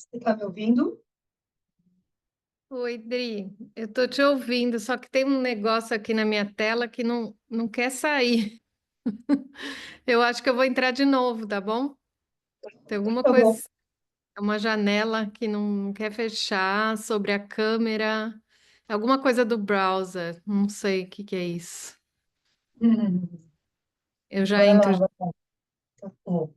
Você está me ouvindo? Oi, Dri, eu tô te ouvindo, só que tem um negócio aqui na minha tela que não quer sair. Eu acho que eu vou entrar de novo, tá bom? Tem alguma Tá bom. coisa, é uma janela que não quer fechar sobre a câmera, alguma coisa do browser, não sei o que que é isso. Hum, Eu já vai entro. lá, vai lá. Tá bom.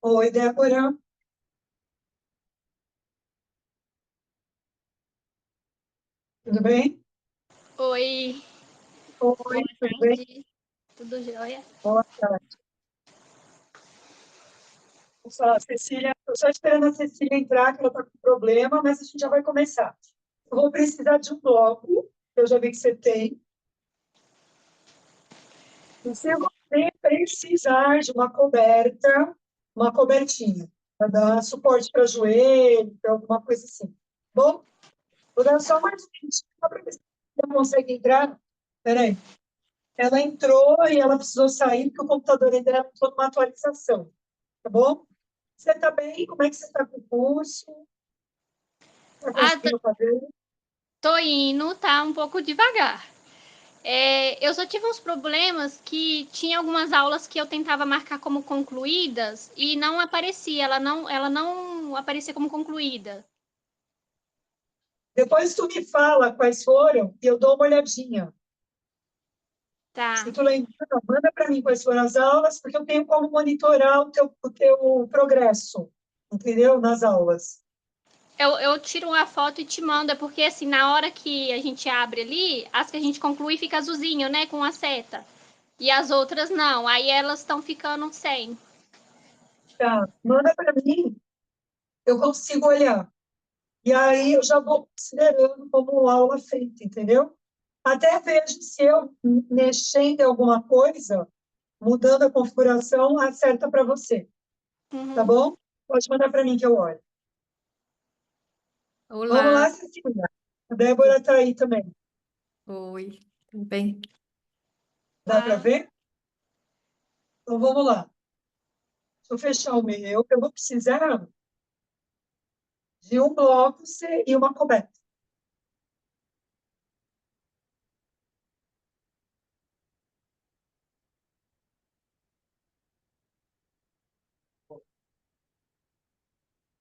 Oi, Débora. Tudo bem? Oi, Oi, boa tudo bem? tarde, tudo jóia? Boa tarde. Só, Cecília, estou só esperando a Cecília entrar, que ela está com problema, mas a gente já vai começar. Eu vou precisar de um bloco, que eu já vi que você tem. E se você precisar de uma coberta, uma cobertinha, para dar suporte para joelho, para alguma coisa assim. Bom, vou dar só mais um minutinho para ver se ela consegue entrar. Peraí. Ela entrou e ela precisou sair porque o computador ainda era toda uma atualização, tá bom? Você está bem? Como é que você está com o curso? Está Ah, conseguindo fazer? tô indo, tá um pouco devagar. Eu só tive uns problemas que tinha algumas aulas que eu tentava marcar como concluídas e não aparecia, ela não aparecia como concluída. Depois tu me fala quais foram e eu dou uma olhadinha. Se Tá. tu lembra, manda para mim quais foram as aulas, porque eu tenho como monitorar o teu progresso, entendeu? Nas aulas. Eu tiro uma foto e te mando, é porque assim, na hora que a gente abre ali, as que a gente conclui fica azulzinho, né, com a seta. E as outras não, aí elas estão ficando sem. Tá, manda para mim, eu consigo olhar. E aí eu já vou considerando como aula feita, entendeu? Até vejo se eu mexendo em alguma coisa, mudando a configuração, acerta para você, tá Uhum. bom? Pode mandar para mim que eu olho. Vamos Olá, lá, Cecília. A Débora está aí também. oi, tudo bem? Dá para Tá. ver? Então vamos lá. Deixa eu fechar o meu. Eu vou precisar de um bloco e uma coberta.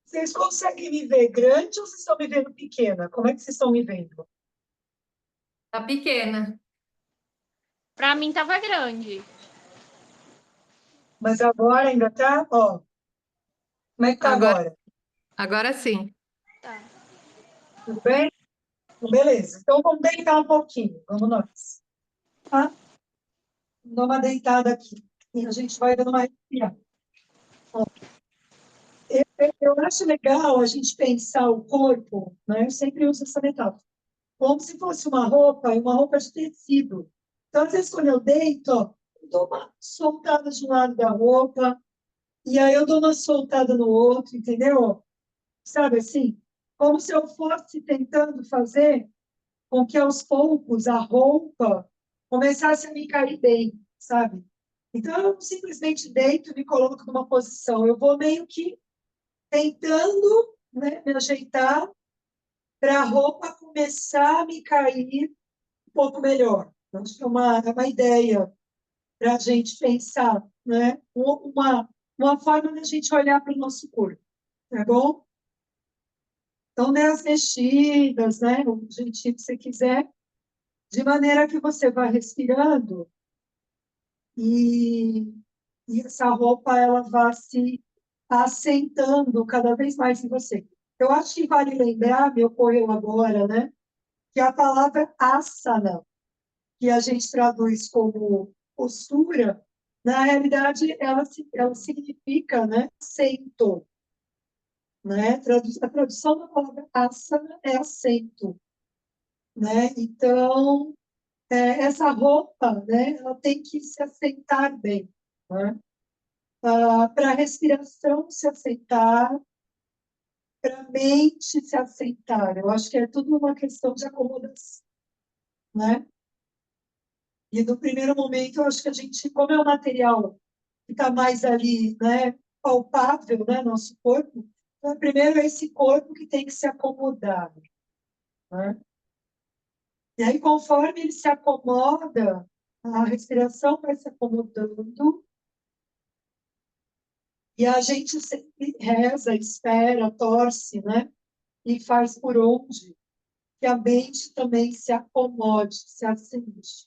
Vocês conseguem me ver grande ou vocês estão me vendo pequena? Como é que vocês estão me vendo? Tá pequena. Para mim tava grande. Mas agora ainda tá? Ó, como é que tá Agora, agora? agora sim. Tá. Tudo bem? Então, beleza. Então vamos deitar um pouquinho. Vamos nós. Tá? Dá uma deitada aqui. E a gente vai dando uma respirada. Ó, eu acho legal a gente pensar o corpo, né? Eu sempre uso essa metáfora, como se fosse uma roupa e uma roupa de tecido. Então, às vezes, quando eu deito, ó, eu dou uma soltada de um lado da roupa, e aí eu dou uma soltada no outro, entendeu? Sabe assim? Como se eu fosse tentando fazer com que, aos poucos, a roupa começasse a me cair bem, sabe? Então, eu não simplesmente deito e me coloco numa posição. Eu vou meio que tentando, né, me ajeitar para a roupa começar a me cair um pouco melhor. Então, acho que é uma ideia para a gente pensar, né? Uma forma de a gente olhar para o nosso corpo, tá bom? Então, dê as mexidas, né? O jeitinho que você quiser, de maneira que você vá respirando e, e essa roupa ela vá se assentando cada vez mais em você. Eu acho que vale lembrar, me ocorreu agora, né? Que a palavra asana, que a gente traduz como postura, na realidade ela significa, né, assento, né? A tradução da palavra asana é assento, né? Então, essa roupa, né, ela tem que se assentar bem, né? Para a respiração se assentar, para a mente se assentar. Eu acho que é tudo uma questão de acomodação, né? E no primeiro momento, eu acho que a gente, como é um material que está mais ali, né, palpável, né, nosso corpo, então, primeiro é esse corpo que tem que se acomodar, né? E aí, conforme ele se acomoda, a respiração vai se acomodando e a gente sempre reza, espera, torce, né? E faz por onde que a mente também se acomode, se assente.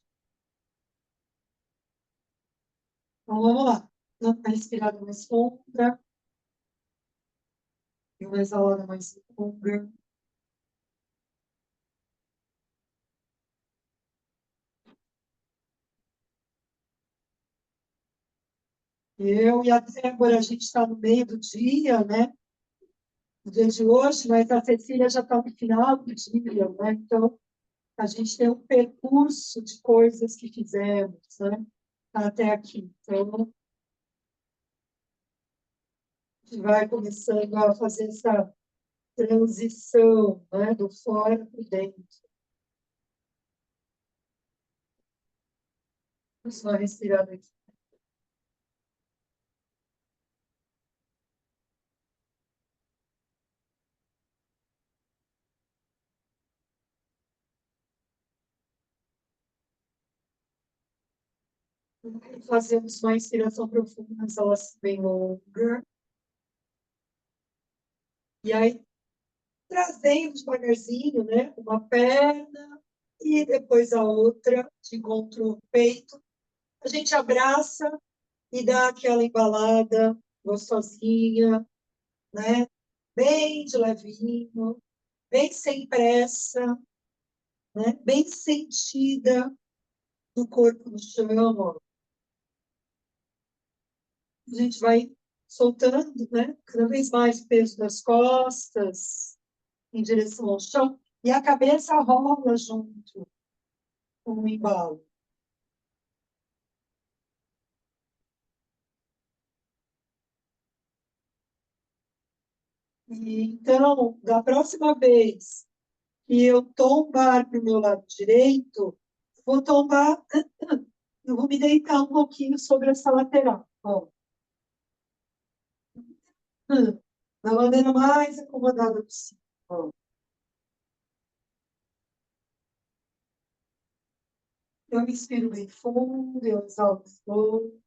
Então, vamos lá. Dá uma respirada mais funda e uma exhalada mais longa. Eu e a Débora, a gente está no meio do dia, né? No dia de hoje, mas a Cecília já está no final do dia, né? Então, a gente tem um percurso de coisas que fizemos, né? Até aqui. Então, a gente vai começando a fazer essa transição, né? Do fora para o dentro. Vamos só respirar aqui. Fazemos uma inspiração profunda, uma exalação bem longa. E aí, trazendo devagarzinho, né? Uma perna e depois a outra, de encontro ao peito. A gente abraça e dá aquela embalada gostosinha, né? Bem de levinho, bem sem pressa, né? Bem sentida no corpo no chão, ó. A gente vai soltando, né? Cada vez mais o peso das costas em direção ao chão, e a cabeça rola junto com o embalo. E, então, da próxima vez que eu tombar para o meu lado direito, vou tombar, eu vou me deitar um pouquinho sobre essa lateral. Ó. Da maneira mais acomodada possível. Ó. Eu inspiro bem fundo, eu exalo fundo.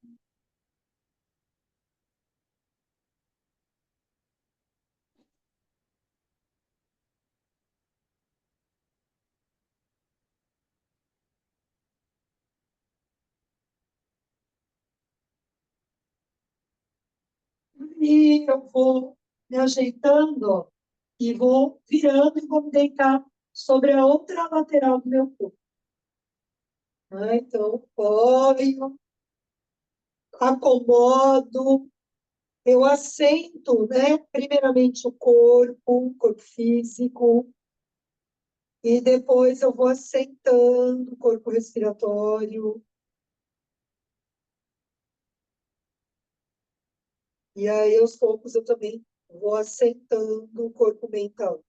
E eu vou me ajeitando, ó, e vou virando e vou me deitar sobre a outra lateral do meu corpo. Então, apoio, acomodo, eu assento, né? Primeiramente o corpo físico, e depois eu vou assentando o corpo respiratório. E aí, aos poucos, eu também vou assentando o corpo mental.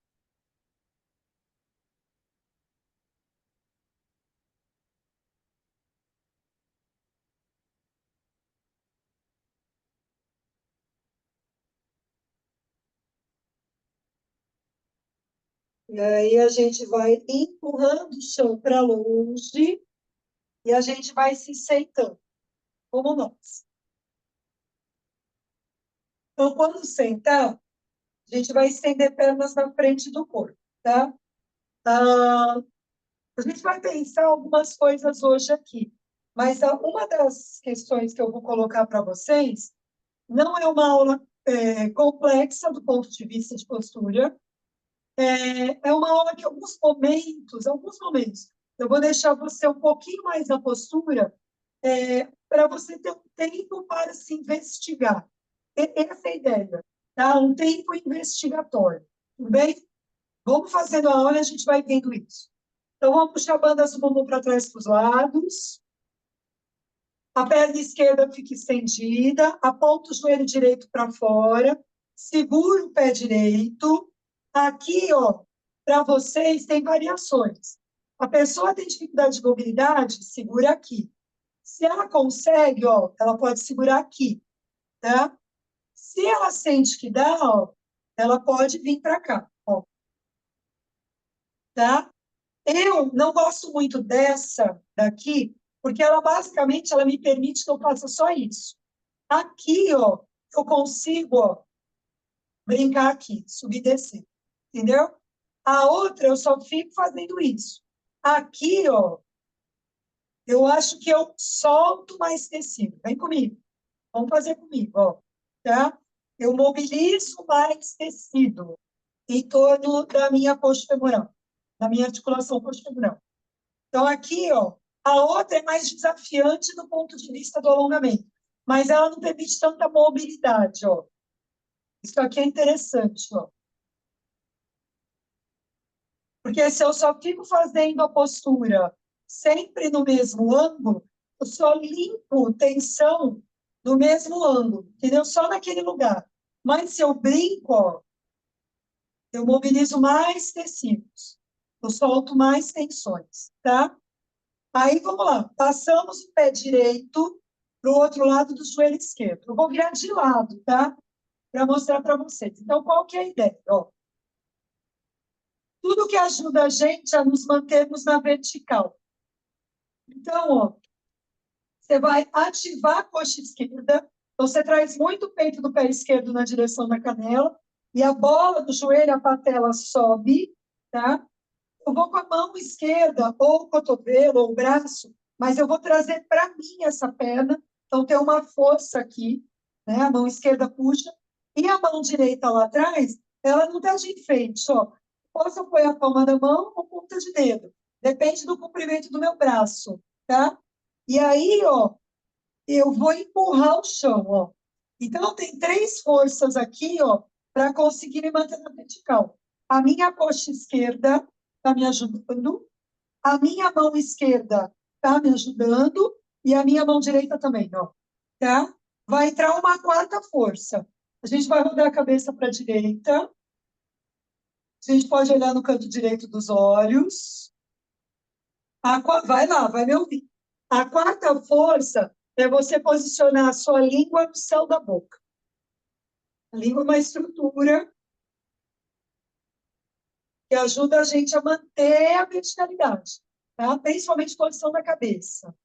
E aí a gente vai empurrando o chão para longe e a gente vai se sentando, como nós. Então, quando sentar, a gente vai estender pernas na frente do corpo, tá? A gente vai pensar algumas coisas hoje aqui, mas uma das questões que eu vou colocar para vocês não é uma aula complexa do ponto de vista de postura, é uma aula que em alguns momentos, eu vou deixar você um pouquinho mais na postura, para você ter um tempo para se investigar. Essa é a ideia, tá? Um tempo investigatório, tudo bem? Vamos fazendo a aula e a gente vai vendo isso. Então, vamos puxar a banda do bumbum para trás para os lados. A perna esquerda fica estendida, aponta o joelho direito para fora, segura o pé direito. Aqui, ó, para vocês, tem variações. A pessoa tem dificuldade de mobilidade, segura aqui. Se ela consegue, ó, ela pode segurar aqui, tá? Se ela sente que dá, ó, ela pode vir para cá, ó, tá? Eu não gosto muito dessa daqui, porque ela basicamente ela me permite que eu faça só isso. Aqui, ó, eu consigo, ó, brincar aqui, subir e descer, entendeu? A outra eu só fico fazendo isso. Aqui, ó, eu acho que eu solto mais tecido. Vem comigo. Vamos fazer comigo, ó, tá? Eu mobilizo mais tecido em torno da minha coxa femoral, da minha articulação coxa femoral. Então, aqui, ó, a outra é mais desafiante do ponto de vista do alongamento, mas ela não permite tanta mobilidade, ó. Isso aqui é interessante, ó. Porque se eu só fico fazendo a postura sempre no mesmo ângulo, eu só limpo tensão no mesmo ângulo, entendeu? Só naquele lugar. Mas se eu brinco, ó, eu mobilizo mais tecidos, eu solto mais tensões, tá? Aí, vamos lá. Passamos o pé direito para o outro lado do joelho esquerdo. Eu vou virar de lado, tá? Para mostrar para vocês. Então, qual que é a ideia? Ó, tudo que ajuda a gente a nos mantermos na vertical. Então, ó, você vai ativar a coxa esquerda. Então, você traz muito o peito do pé esquerdo na direção da canela. E a bola do joelho, a patela, sobe, tá? Eu vou com a mão esquerda, ou o cotovelo, ou o braço, mas eu vou trazer para mim essa perna. Então, tem uma força aqui, né? A mão esquerda puxa. E a mão direita lá atrás, ela não está de enfeite, ó. Posso apoiar a palma da mão ou ponta de dedo. Depende do comprimento do meu braço, tá? E aí, ó, eu vou empurrar o chão, ó. Então, tem 3 forças aqui, ó, para conseguir me manter na vertical. A minha coxa esquerda está me ajudando, a minha mão esquerda está me ajudando e a minha mão direita também, ó, tá? Vai entrar uma 4ª força. A gente vai rodar a cabeça para a direita. A gente pode olhar no canto direito dos olhos. Vai lá, vai me ouvir. A 4ª força é você posicionar a sua língua no céu da boca. A língua é uma estrutura que ajuda a gente a manter a verticalidade, tá? Principalmente posição da cabeça.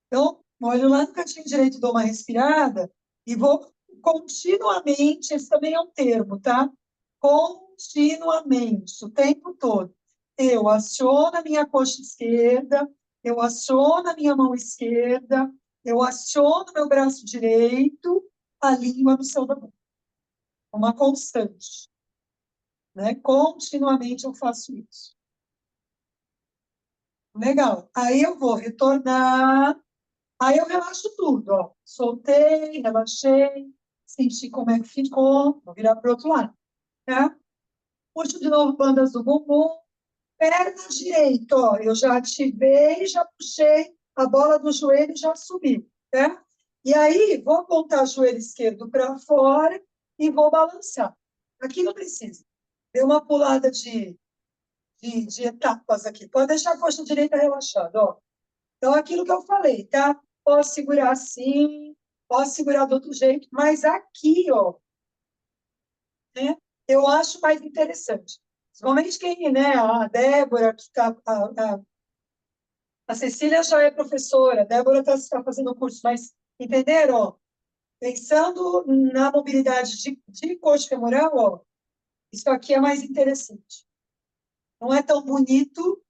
Então, olho lá no cantinho direito, dou uma respirada e vou continuamente, esse também é um termo, tá? Continuamente, o tempo todo. Eu aciono a minha coxa esquerda, eu aciono a minha mão esquerda, eu aciono meu braço direito, a língua no céu da boca. Uma constante, né? Continuamente eu faço isso. Legal. Aí eu vou retornar. Aí eu relaxo tudo, ó. Soltei, relaxei, senti como é que ficou. Vou virar para o outro lado, tá? Puxo de novo bandas do bumbum. Perna direita, ó. Eu já ativei, já puxei a bola do joelho, já subi, tá? E aí, vou apontar o joelho esquerdo para fora e vou balançar. Aqui não precisa. Deu uma pulada de etapas aqui. Pode deixar a coxa direita relaxada, ó. Então, aquilo que eu falei, tá? Posso segurar assim, posso segurar do outro jeito, mas aqui, ó, né, eu acho mais interessante. Principalmente quem, né, a Débora, que tá, a Cecília já é professora, a Débora está fazendo o curso, mas entenderam, ó? Pensando na mobilidade de coxa femoral, ó, isso aqui é mais interessante. Não é tão bonito,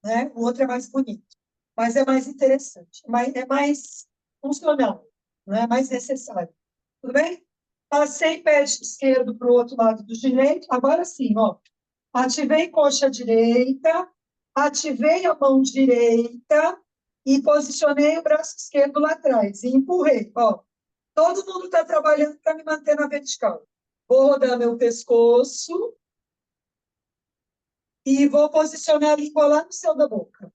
né? O outro é mais bonito, mas é mais interessante, é mais funcional, não é mais necessário. Tudo bem? Passei pé esquerdo para o outro lado do direito, agora sim, ó. Ativei coxa direita, ativei a mão direita e posicionei o braço esquerdo lá atrás e empurrei, ó. Todo mundo está trabalhando para me manter na vertical. Vou rodar meu pescoço e vou posicionar a língua lá no céu da boca.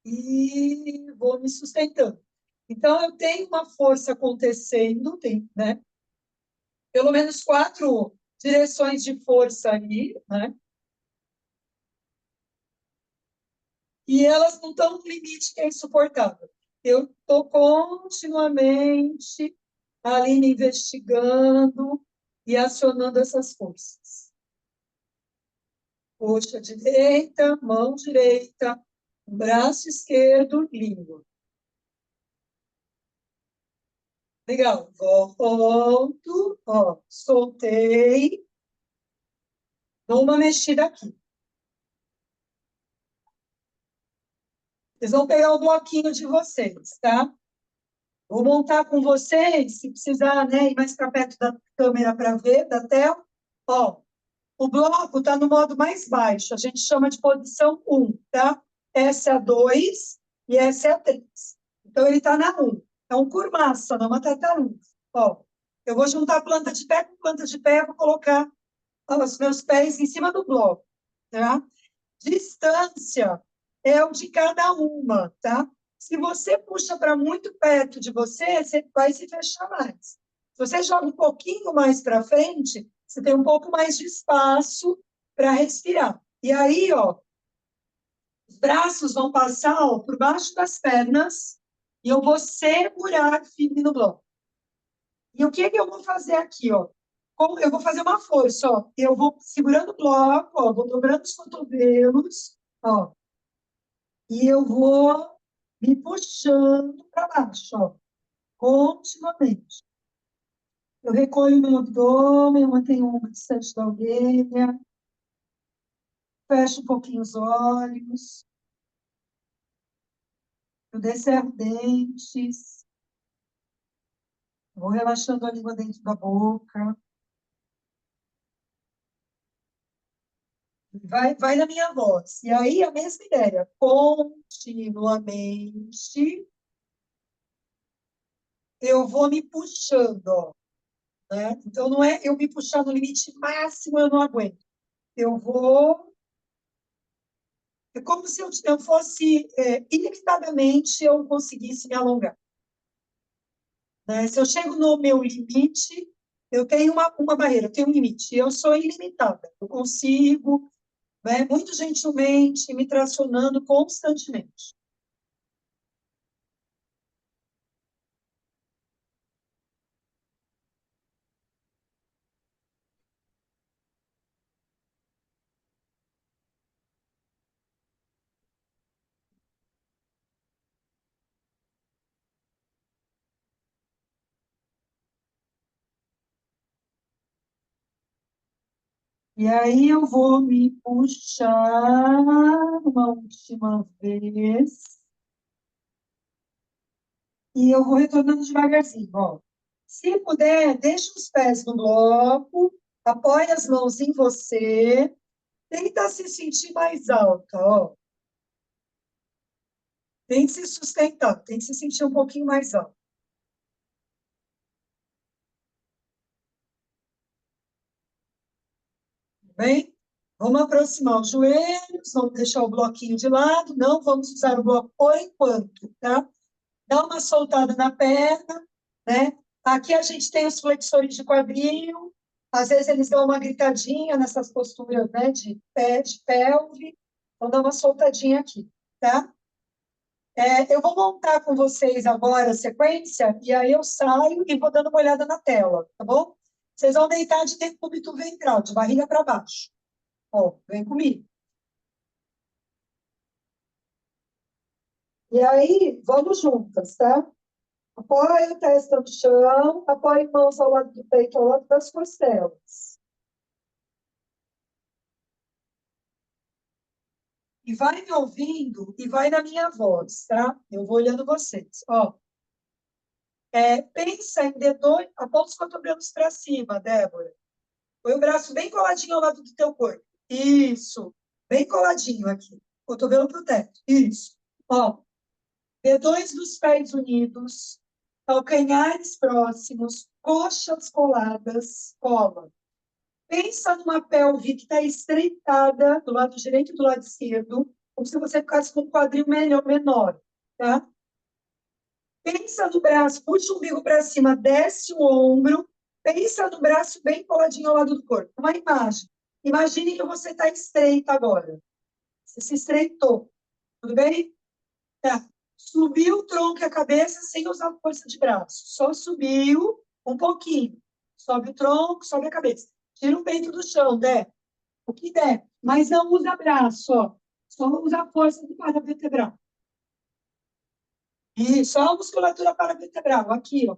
E vou me sustentando. Então, eu tenho uma força acontecendo, né? Pelo menos 4 direções de força ali, né? E elas não estão no limite que é insuportável. Eu estou continuamente ali me investigando e acionando essas forças. Coxa direita, mão direita, braço esquerdo, língua. Legal. Volto, ó, soltei. Dou uma mexida aqui. Vocês vão pegar o bloquinho de vocês, tá? Vou montar com vocês, se precisar, né, ir mais para perto da câmera para ver, da tela. Ó, o bloco está no modo mais baixo, a gente chama de posição 1, tá? Essa é a 2 e essa é a 3. Então, ele está na 1. É um curmaça, não é uma tartaruga. Ó, eu vou juntar planta de pé com planta de pé, vou colocar os meus pés em cima do bloco, tá? Distância é o de cada uma, tá? Se você puxa para muito perto de você, você vai se fechar mais. Se você joga um pouquinho mais para frente, você tem um pouco mais de espaço para respirar. E aí, ó, os braços vão passar, ó, por baixo das pernas e eu vou segurar firme no bloco. E o que que eu vou fazer aqui, ó? Eu vou fazer uma força, ó. Eu vou segurando o bloco, ó, vou dobrando os cotovelos, ó. E eu vou me puxando para baixo, ó, continuamente. Eu recolho meu abdômen, eu mantenho o ombro distante da orelha, fecho um pouquinho os olhos, eu descerro dentes, vou relaxando a língua dentro da boca. Vai na minha voz. E aí, a mesma ideia. Continuamente, eu vou me puxando, ó, né? Então, não é eu me puxar no limite máximo, eu não aguento. Eu vou... É como se eu fosse, ilimitadamente, eu conseguisse me alongar. Né? Se eu chego no meu limite, eu tenho uma barreira, eu tenho um limite. Eu sou ilimitada. Eu consigo, né, muito gentilmente, me tracionando constantemente. E aí eu vou me puxar uma última vez. E eu vou retornando devagarzinho, ó. Se puder, deixa os pés no bloco, apoia as mãos em você, tenta se sentir mais alta, ó. Tente se sustentar, tente se sentir um pouquinho mais alta. Bem? Vamos aproximar os joelhos, vamos deixar o bloquinho de lado, não vamos usar o bloco por enquanto, tá? Dá uma soltada na perna, né? Aqui a gente tem os flexores de quadril, às vezes eles dão uma gritadinha nessas posturas, né, de pé, de pelve, então dá uma soltadinha aqui, tá? Eu vou montar com vocês agora a sequência, e aí eu saio e vou dando uma olhada na tela, tá bom? Vocês vão deitar de decúbito ventral, de barriga para baixo. Ó, vem comigo. E aí, vamos juntas, tá? Apoia a testa no chão, apoia mãos ao lado do peito, ao lado das costelas. E vai me ouvindo e vai na minha voz, tá? Eu vou olhando vocês. Ó, pensa em dedões, aponta os cotovelos para cima, Débora. Põe o braço bem coladinho ao lado do teu corpo. Isso. Bem coladinho aqui. Cotovelo pro teto. Isso. Ó, dedões dos pés unidos, calcanhares próximos, coxas coladas, cola. Pensa numa pelve que está estreitada do lado direito e do lado esquerdo, como se você ficasse com um quadril menor, tá? Pensa no braço, puxa o umbigo para cima, desce o ombro, pensa no braço bem coladinho ao lado do corpo. Uma imagem. Imagine que você está estreita agora. Você se estreitou. Tudo bem? Tá. Subiu o tronco e a cabeça sem usar força de braço. Só subiu um pouquinho. Sobe o tronco, sobe a cabeça. Tira o peito do chão, Dé. O que der. Mas não usa braço, ó. Só usa a força do paravertebral. E só a musculatura paravertebral. Aqui, ó.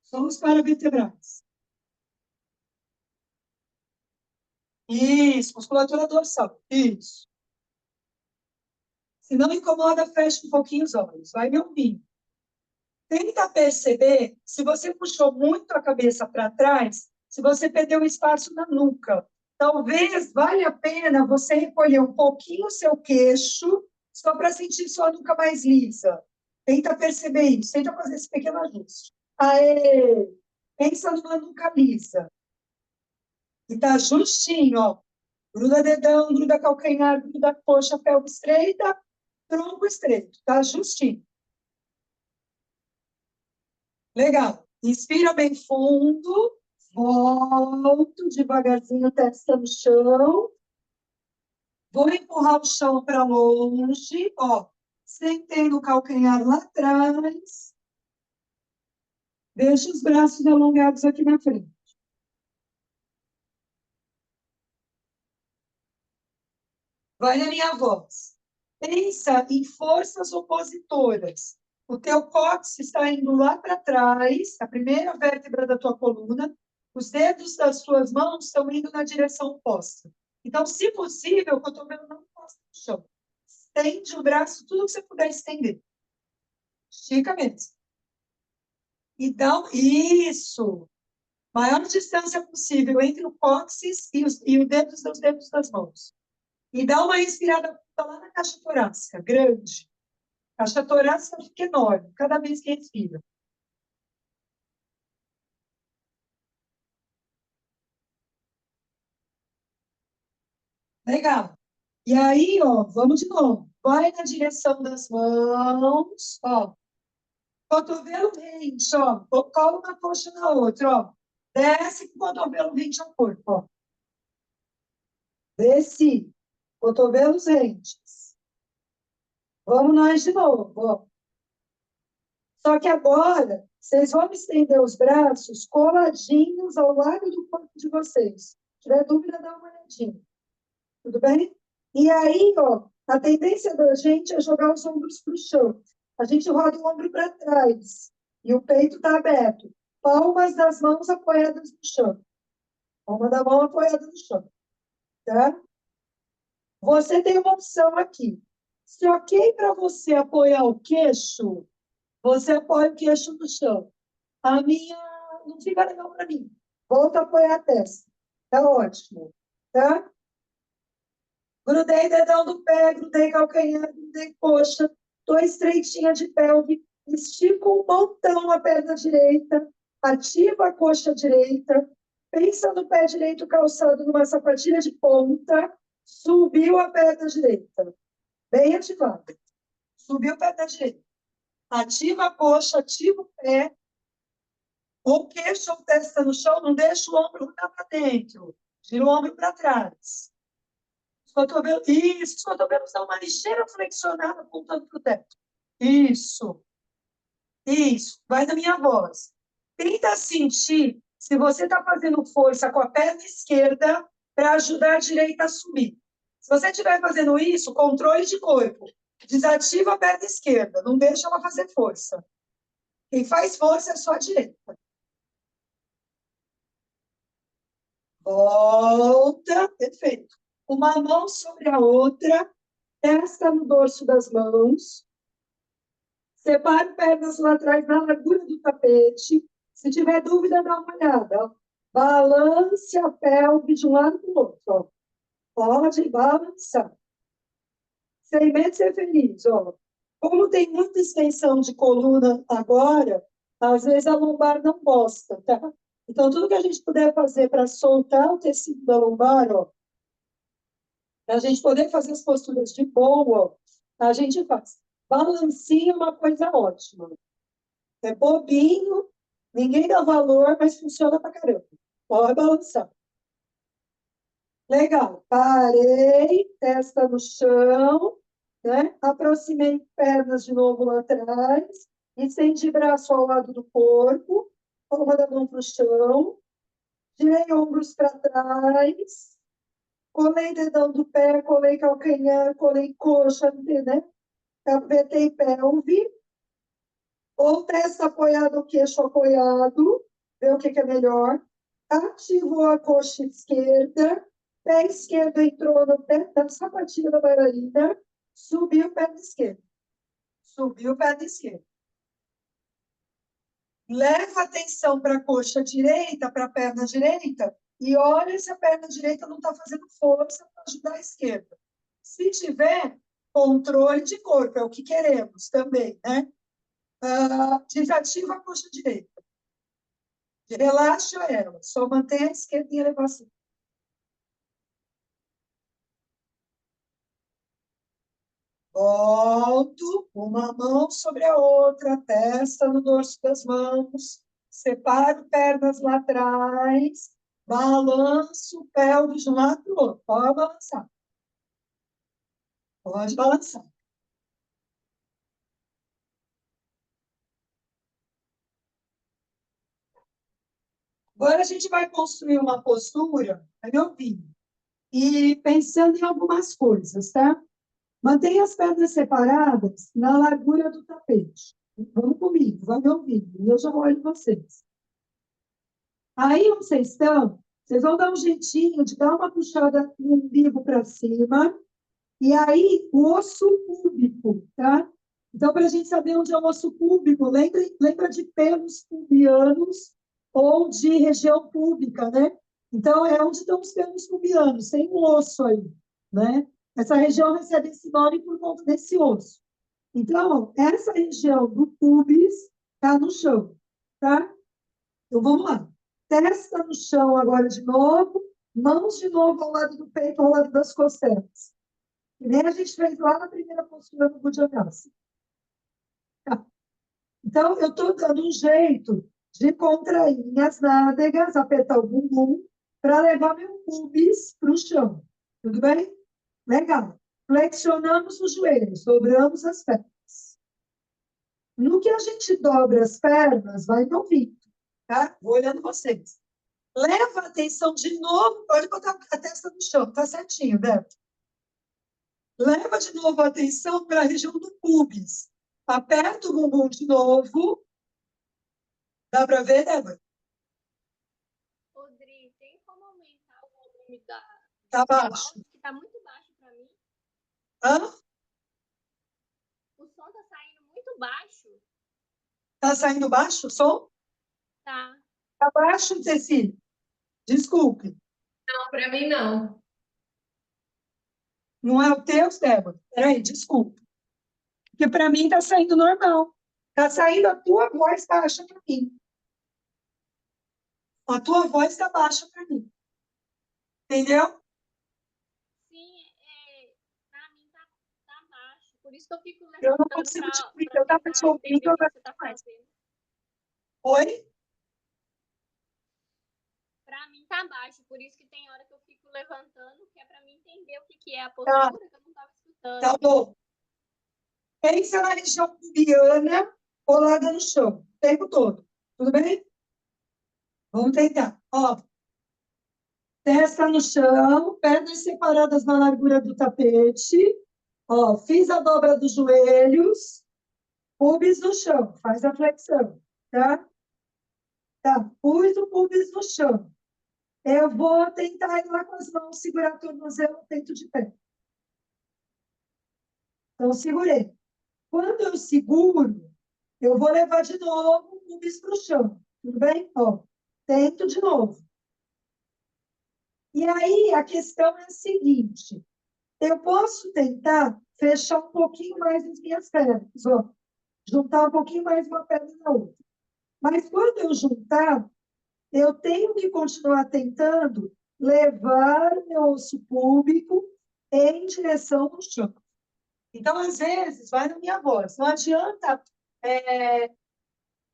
Só os paravertebrais. Isso, musculatura dorsal. Isso. Se não incomoda, fecha um pouquinho os olhos. Vai me ouvindo. Tenta perceber se você puxou muito a cabeça para trás, se você perdeu espaço na nuca. Talvez valha a pena você recolher um pouquinho o seu queixo, só para sentir sua nuca mais lisa. Tenta perceber isso, tenta fazer esse pequeno ajuste. Aê! Pensa numa nuca lisa. E tá justinho, ó. Gruda dedão, gruda calcanhar, gruda coxa, pelve estreita, tronco estreito. Tá justinho. Legal. Inspira bem fundo. Volto devagarzinho, testa no chão. Vou empurrar o chão para longe. Ó, sentei no calcanhar lá atrás. Deixa os braços alongados aqui na frente. Vai na minha voz. Pensa em forças opositoras. O teu cóccix está indo lá para trás, a primeira vértebra da tua coluna. Os dedos das tuas mãos estão indo na direção oposta. Então, se possível, o cotovelo não encosta no chão. Estende o braço, tudo que você puder estender. Estica mesmo. E dá isso. Maior distância possível entre o cóccix e os dedos dos dedos das mãos. E dá uma respirada lá na caixa torácica, grande. Caixa torácica fica enorme, cada vez que respira. Legal. E aí, ó, vamos de novo. Vai na direção das mãos, ó. Cotovelo rente, ó. Cola uma coxa na outra, ó. Desce com o cotovelo rente ao corpo, ó. Desce. Cotovelos rentes. Vamos nós de novo, ó. Só que agora, vocês vão estender os braços coladinhos ao lado do corpo de vocês. Se tiver dúvida, dá uma olhadinha. Tudo bem? E aí, ó, a tendência da gente é jogar os ombros para o chão. A gente roda o ombro para trás e o peito está aberto. Palmas das mãos apoiadas no chão. Palma da mão apoiada no chão. Tá? Você tem uma opção aqui. Se ok para você apoiar o queixo, você apoia o queixo no chão. A minha não fica legal para mim. Volta a apoiar a testa. Tá ótimo. Tá? Grudei dedão do pé, grudei calcanhar, grudei coxa. Tô estreitinha de pelve. Estico um montão a perna direita. Ativa a coxa direita. Pensa no pé direito calçado numa sapatilha de ponta. Subiu a perna direita. Bem ativada. Subiu a perna direita. Ativa a coxa, ativa o pé. O queixo ou testa no chão, não deixa o ombro rodar para dentro. Gira o ombro para trás. Os cotovelos, isso, os cotovelos dão uma ligeira flexionada apontando para o teto. Isso. Isso. Vai na minha voz. Tenta sentir se você está fazendo força com a perna esquerda para ajudar a direita a subir. Se você estiver fazendo isso, controle de corpo. Desativa a perna esquerda, não deixa ela fazer força. Quem faz força é só a direita. Volta, perfeito. Uma mão sobre a outra, testa no dorso das mãos. Separe pernas lá atrás na largura do tapete. Se tiver dúvida, dá uma olhada. Ó. Balance a pelve de um lado para o outro. Ó. Pode balançar. Sem medo de ser feliz. Ó. Como tem muita extensão de coluna agora, às vezes a lombar não gosta, tá? Então, tudo que a gente puder fazer para soltar o tecido da lombar, ó, para a gente poder fazer as posturas de boa, a gente faz. Balancinho é uma coisa ótima. É bobinho, ninguém dá valor, mas funciona pra caramba. Pode balançar. Legal. Parei, testa no chão, né? Aproximei pernas de novo lá atrás, estendi braço ao lado do corpo, palma da mão para o chão, girei ombros para trás, colei dedão do pé, colei calcanhar, colei coxa, né? Apertei pelve, ou testa apoiada ou queixo apoiado, vê o que é melhor. Ativou a coxa esquerda, pé esquerdo entrou no pé da sapatilha da bailarina, subiu o pé esquerdo. Subiu o pé esquerdo. Leva a atenção para a coxa direita, para a perna direita, e olha se a perna direita não está fazendo força para ajudar a esquerda. Se tiver, controle de corpo, é o que queremos também, né? Desativa a coxa direita. Relaxa ela, só mantém a esquerda em elevação. Volto, uma mão sobre a outra, testa no dorso das mãos, separo pernas lá atrás, balanço o pelve de um lado para o outro. Pode balançar. Pode balançar. Agora a gente vai construir uma postura, vai me ouvindo, e pensando em algumas coisas, tá? Mantenha as pernas separadas na largura do tapete. Vamos comigo, vai me ouvindo, e eu já olho vocês. Aí vocês estão, vocês vão dar um jeitinho de dar uma puxada no umbigo para cima, e aí o osso púbico, tá? Então, para a gente saber onde é o osso púbico, lembra de pelos pubianos ou de região púbica, né? Então, é onde estão os pelos pubianos, tem um osso aí, né? Essa região recebe esse nome por conta desse osso. Então, essa região do pubis está no chão, tá? Então, vamos lá. Testa no chão agora de novo, mãos de novo ao lado do peito, ao lado das costelas. Que nem a gente fez lá na primeira postura do Bhujangasana. Tá. Então, eu estou dando um jeito de contrair minhas nádegas, apertar o bumbum, para levar meu pubis para o chão. Tudo bem? Legal. Flexionamos os joelhos, dobramos as pernas. No que a gente dobra as pernas, vai no ouvido, tá? Vou olhando vocês. Leva a atenção de novo, pode botar a testa no chão, tá certinho, Débora? Leva de novo a atenção para a região do pubis. Aperta o bumbum de novo. Dá para ver, Débora? Rodrigo, tem como aumentar o volume Tá do baixo. áudio, que tá muito baixo para mim? Hã? O som tá saindo muito baixo. Tá saindo baixo o som? Tá. Tá baixo, Cecília? Desculpe. Não, para mim não. Não é o teu, Débora? Peraí, desculpe. Porque para mim tá saindo normal. Tá saindo a tua voz baixa para mim. A tua voz tá baixa para mim. Entendeu? Sim, pra mim tá baixo. Por isso que eu fico Eu não levantando consigo te ouvir. pra Eu tava tentar te ouvindo, entender o que agora você tá não mais. fazendo. Oi? Pra mim tá baixo, por isso que tem hora que eu fico levantando, que é pra mim entender o que é a Tá. postura, que eu não tava escutando. Tá bom. Pensa na região pubiana colada no chão, o tempo todo. Tudo bem? Vamos tentar. Ó, testa no chão, pernas separadas na largura do tapete. Ó, fiz a dobra dos joelhos, pubis no chão, faz a flexão, tá? Tá, pus o pubis no chão. Eu vou tentar ir lá com as mãos, segurar o tornozelo, peito de pé. Então, segurei. Quando eu seguro, eu vou levar de novo o pubis para o chão. Tudo bem? Ó, tento de novo. E aí, a questão é a seguinte. Eu posso tentar fechar um pouquinho mais as minhas pernas, ó. Juntar um pouquinho mais uma perna na outra. Mas quando eu juntar, eu tenho que continuar tentando levar o meu osso púbico em direção ao chão. Então, às vezes, vai na minha voz. Não adianta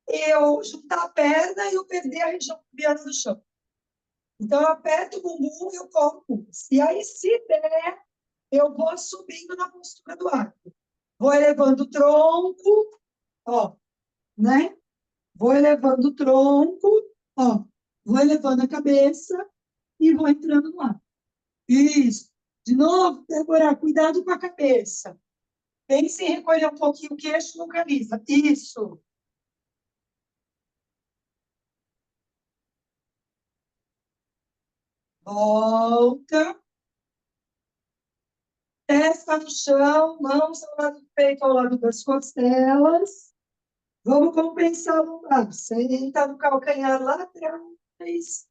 eu juntar a perna e eu perder a região pubiana do chão. Então, eu aperto o bumbum e eu corro o pulso. E aí, se der, eu vou subindo na postura do arco. Vou elevando o tronco, ó, né? Vou elevando o tronco, ó. Vou elevando a cabeça e vou entrando no ar. Isso. De novo, Débora, cuidado com a cabeça. Pense em recolher um pouquinho o queixo no camisa. Isso. Volta. Testa no chão, mãos ao lado do peito, ao lado das costelas. Vamos compensar o lombar. Senta no calcanhar lá atrás.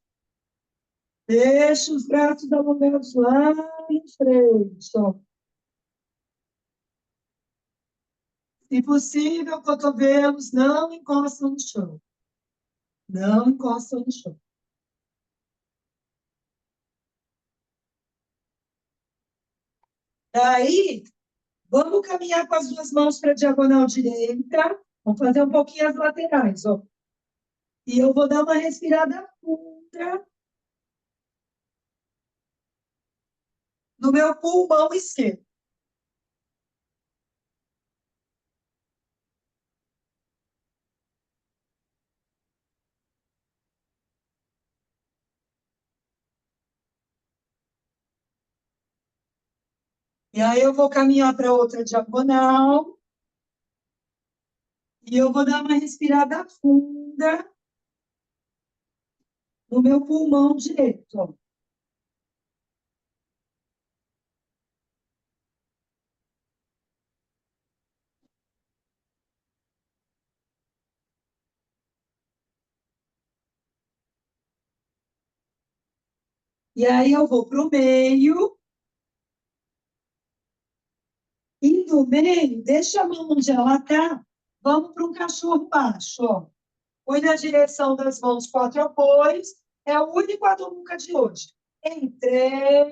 Deixa os braços alongados lá em frente. Ó. Se possível, cotovelos não encostam no chão. Não encostam no chão. Daí, vamos caminhar com as duas mãos para a diagonal direita. Vamos fazer um pouquinho as laterais, ó. E eu vou dar uma respirada funda no meu pulmão esquerdo. E aí eu vou caminhar para outra diagonal. E eu vou dar uma respirada funda no meu pulmão direito, ó. E aí eu vou para o meio e do meio, deixa a mão onde ela está. Vamos para um cachorro baixo, ó. Fui na direção das mãos, 4 apoios. É o único Adho de hoje. Entrei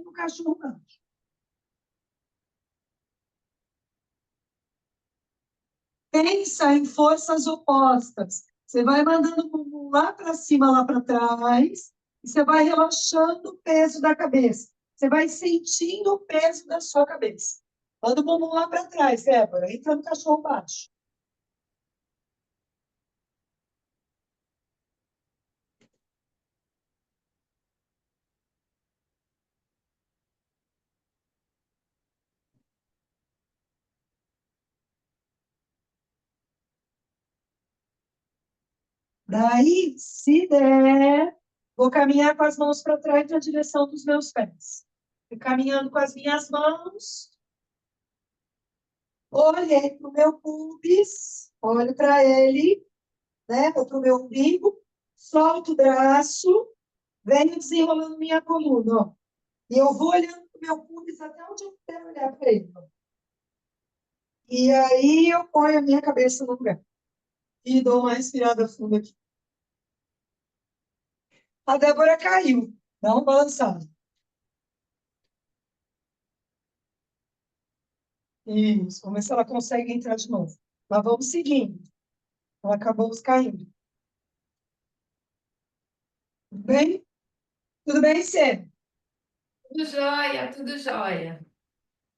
no cachorro baixo. Pensa em forças opostas. Você vai mandando o bumbum lá para cima, lá para trás, e você vai relaxando o peso da cabeça. Você vai sentindo o peso da sua cabeça. Manda o bumbum lá para trás, Débora. Entra no cachorro baixo. Daí, se der, vou caminhar com as mãos para trás na direção dos meus pés. E caminhando com as minhas mãos. Olhei para o meu pubis, olho para ele, né? Ou para o meu umbigo, solto o braço, venho desenrolando minha coluna, ó. E eu vou olhando para o meu pubis até onde eu quero olhar para ele, ó. E aí eu ponho a minha cabeça no lugar. E dou uma respirada funda aqui. A Débora caiu, dá uma balançada. Isso, vamos ver se ela consegue entrar de novo. Mas vamos seguindo. Ela acabou caindo. Tudo bem? Tudo bem, Cê? Tudo jóia, tudo jóia.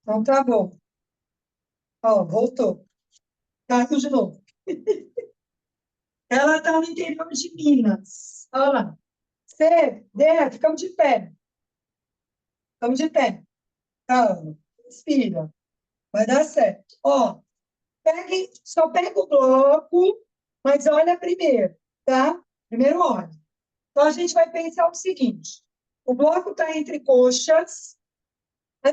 Então tá bom. Ó, voltou. Caiu de novo. Ela está no interior de Minas. Olha lá. Cê, Dé, ficamos de pé. Ficamos de pé. Calma. Respira. Vai dar certo. Ó, só pega o bloco, mas olha primeiro, tá? Primeiro olha. Então, a gente vai pensar o seguinte: o bloco está entre coxas.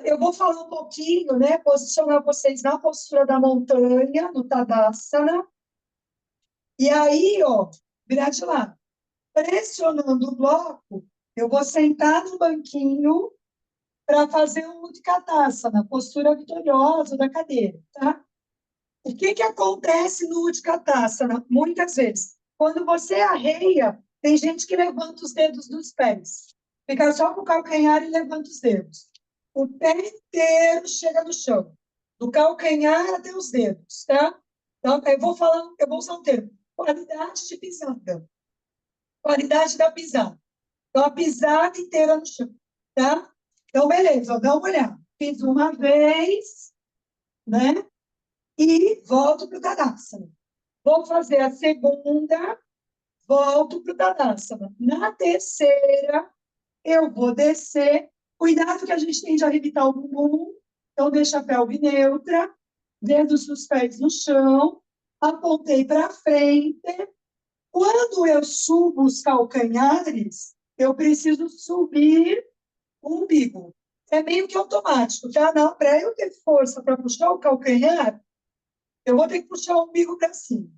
Eu vou falar um pouquinho, né? Posicionar vocês na postura da montanha, no Tadasana. E aí, ó, virar de lado. Pressionando o bloco, eu vou sentar no banquinho para fazer um Utkatasana, postura vitoriosa da cadeira, tá? O que acontece no Utkatasana? Muitas vezes, quando você arreia, tem gente que levanta os dedos dos pés. Fica só com o calcanhar e levanta os dedos. O pé inteiro chega no chão, do calcanhar até os dedos, tá? Então, eu vou usar um termo, qualidade de pisada. Qualidade da pisada. Então, a pisada inteira no chão, tá? Então, beleza, dá uma olhada. Fiz uma vez, né? E volto para o Tadasana. Vou fazer a segunda, volto para o Tadasana. Na terceira, eu vou descer. Cuidado que a gente tem de arrebitar o bumbum. Então, deixa a pelve neutra, dedos dos pés no chão, apontei para frente. Quando eu subo os calcanhares, eu preciso subir o umbigo. É meio que automático, tá? Não, para eu ter força para puxar o calcanhar, eu vou ter que puxar o umbigo para cima.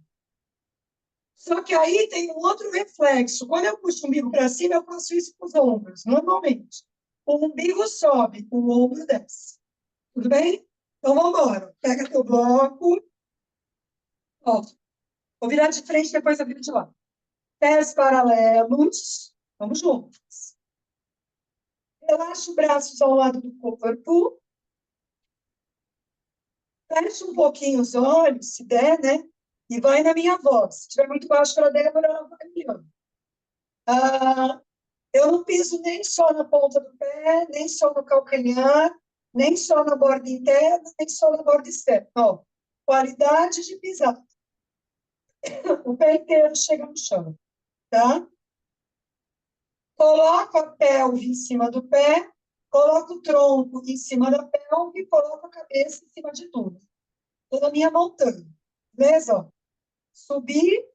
Só que aí tem um outro reflexo. Quando eu puxo o umbigo para cima, eu faço isso com os ombros, normalmente. O umbigo sobe, o ombro desce. Tudo bem? Então, vamos embora. Pega teu bloco. Ó, vou virar de frente, depois eu viro de lado. Pés paralelos. Vamos juntos. Relaxa os braços ao lado do corpo. Fecha um pouquinho os olhos, se der, né? E vai na minha voz. Se estiver muito baixo para a Débora, ela vai me olhando. Eu não piso nem só na ponta do pé, nem só no calcanhar, nem só na borda interna, nem só na borda externa. Ó, qualidade de pisar. O pé inteiro chega no chão, tá? Coloco a pelve em cima do pé, coloco o tronco em cima da pelve e coloco a cabeça em cima de tudo. Estou na minha montanha, beleza? Ó, subir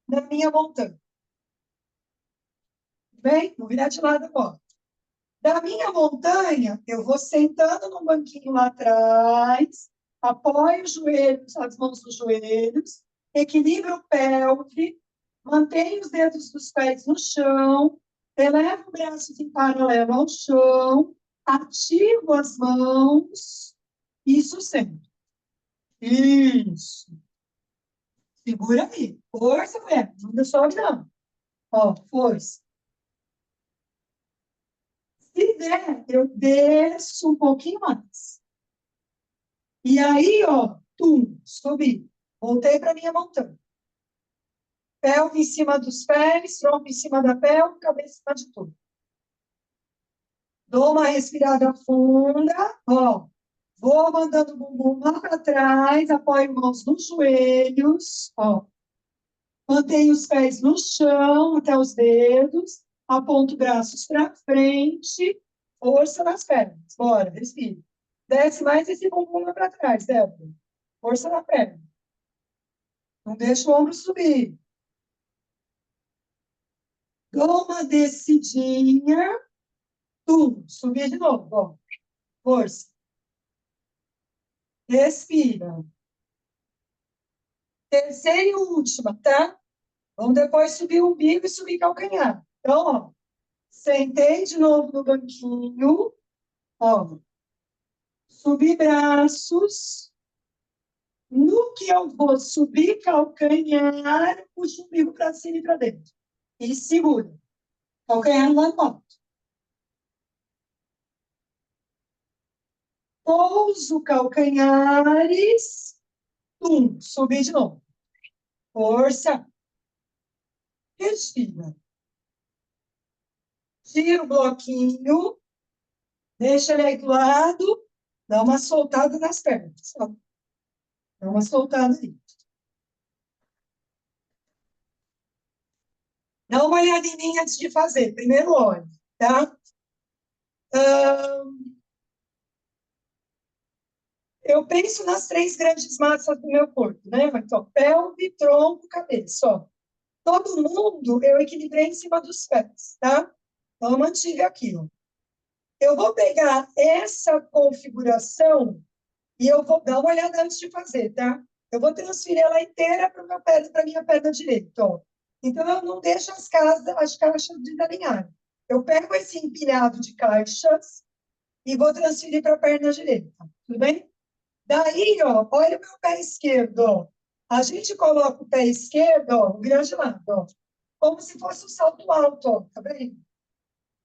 na minha montanha. Bem, vou virar de lado agora. Da minha montanha, eu vou sentando no banquinho lá atrás, apoio os joelhos, as mãos nos joelhos, equilibro o pelve, mantenho os dedos dos pés no chão, elevo o braço em paralelo ao chão, ativo as mãos e sustento. Isso. Segura aí. Força, mulher. Não sobe, não. Ó, força. Se der, eu desço um pouquinho mais. E aí, ó, subi. Voltei para minha montanha. Pelve em cima dos pés, tronco em cima da pelve, cabeça em cima de tudo. Dou uma respirada funda, ó. Vou mandando o bumbum lá para trás, apoio mãos nos joelhos, ó. Mantenho os pés no chão até os dedos, aponto braços para frente, força nas pernas. Bora, respira. Desce mais esse bumbum lá para trás, Débora. Força na perna. Não deixa o ombro subir. Dou uma descidinha. Subir de novo, ó. Força. Respira. Terceira e última, tá? Vamos depois subir o umbigo e subir calcanhar. Então, ó. Sentei de novo no banquinho. Ó. Subi braços. No que eu vou subir calcanhar, puxo o umbigo para cima e para dentro. E segura. Calcanhar lá no alto. Pouso calcanhares. Subir de novo. Força. Respira. Tira o bloquinho. Deixa ele aí do lado. Dá uma soltada nas pernas. Ó. Dá uma soltada aí. Dá uma olhada em mim antes de fazer. Primeiro olhe, tá? Eu penso nas 3 grandes massas do meu corpo, né? Então, pelve, tronco, cabeça, ó. Todo mundo eu equilibrei em cima dos pés, tá? Então, eu mantive aquilo. Eu vou pegar essa configuração e eu vou dar uma olhada antes de fazer, tá? Eu vou transferir ela inteira para a minha perna direita, ó. Então, eu não deixo as caixas desalinharem. Eu pego esse empilhado de caixas e vou transferir para a perna direita, tudo bem? Daí, ó, olha o meu pé esquerdo, ó. A gente coloca o pé esquerdo, ó, o grande lado, ó, como se fosse um salto alto, ó, tá vendo?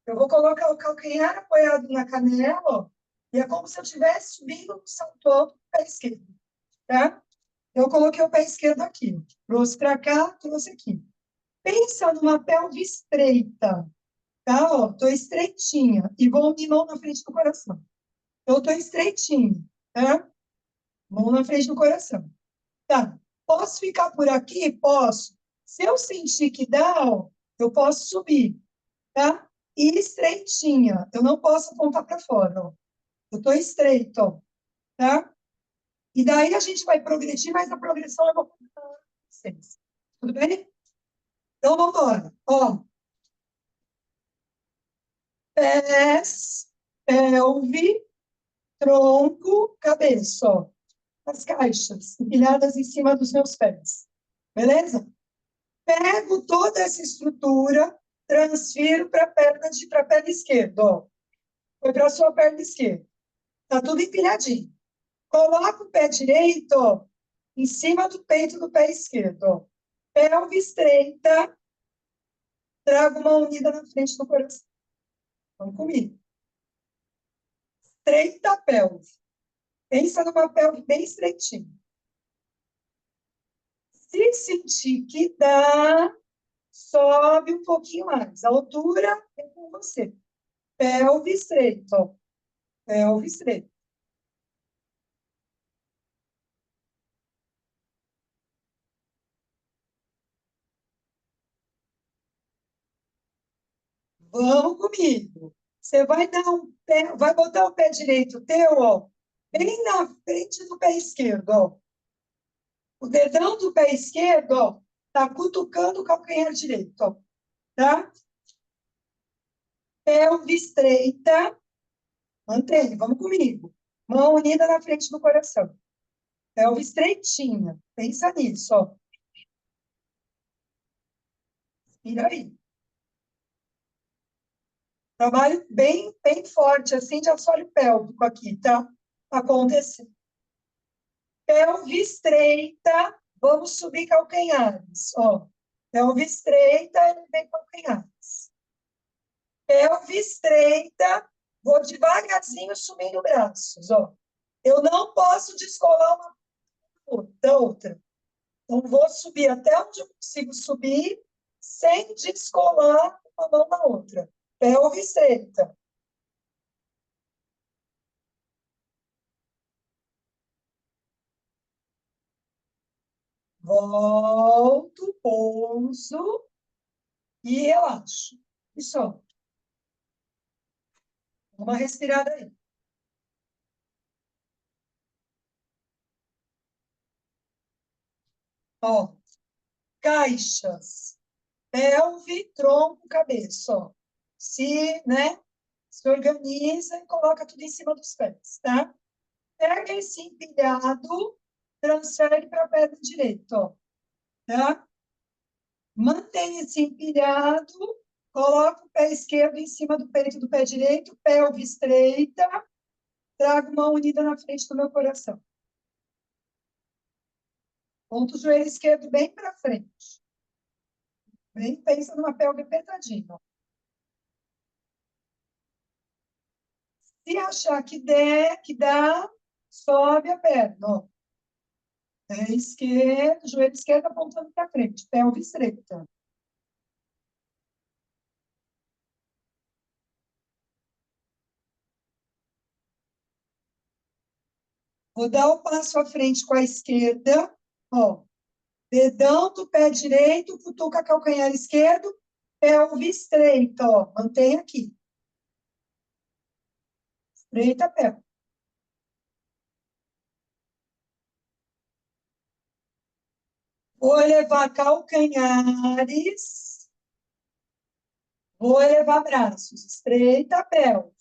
Eu vou colocar o calcanhar apoiado na canela, ó, e é como se eu estivesse subindo um salto alto com o pé esquerdo, tá? Eu coloquei o pé esquerdo aqui, trouxe para cá, trouxe aqui. Pensa numa pelve estreita, tá? Ó, tô estreitinha e vou unir mão na frente do coração. Eu tô estreitinha, tá? Mão na frente do coração. Tá. Posso ficar por aqui? Posso. Se eu sentir que dá, ó, eu posso subir, tá? E estreitinha. Eu não posso apontar para fora, ó. Eu tô estreito, ó, tá? E daí a gente vai progredir, mas a progressão eu vou contar com vocês. Tudo bem? Então, vamos embora. Ó, pés, pelve, tronco, cabeça, ó. As caixas empilhadas em cima dos meus pés. Beleza? Pego toda essa estrutura, transfiro para a perna esquerda, ó. Foi para a sua perna esquerda. Tá tudo empilhadinho. Coloca o pé direito, ó, em cima do peito do pé esquerdo, ó. Pelve estreita, trago uma unida na frente do coração. Vamos comigo. Estreita a pelve. Pensa numa pelve bem estreitinha. Se sentir que dá, sobe um pouquinho mais. A altura é com você. Pelve estreita, ó. Pelve estreita. Vamos comigo. Você vai dar um pé, vai botar o pé direito teu, ó, bem na frente do pé esquerdo, ó. O dedão do pé esquerdo, ó, tá cutucando o calcanhar direito, ó, tá? Pelve estreita. Mantém, vamos comigo. Mão unida na frente do coração. Pelve estreitinha. Pensa nisso, ó. Vira aí. Trabalho bem, bem forte, assim, de assoalho pélvico aqui, tá? Acontecendo. Pelve estreita, vamos subir calcanhares, ó. Pelve estreita, ele vem calcanhares. Pelve estreita, vou devagarzinho subindo braços, ó. Eu não posso descolar uma da outra. Então, vou subir até onde eu consigo subir, sem descolar uma mão da outra. Pelve estreita. Volto, pouso e relaxo. E solto. Uma respirada aí. Ó, caixas. Pelve, tronco, cabeça, ó. Né? Se organiza e coloca tudo em cima dos pés, tá? Pega esse empilhado, transfere para a perna direita, ó. Tá? Mantém esse empilhado, coloca o pé esquerdo em cima do peito do pé direito, pelve estreita, trago mão unida na frente do meu coração. Ponto o joelho esquerdo bem para frente. Bem, pensa numa pelve apertadinha. Se achar que dá, sobe a perna, ó. Pé esquerdo, joelho esquerdo apontando para frente, pelve estreita. Vou dar o passo à frente com a esquerda, ó. Dedão do pé direito, cutuca calcanhar esquerdo, pelve estreita, ó. Mantém aqui. Estreita a pelve. Vou elevar calcanhares. Vou elevar braços. Estreita a pelve.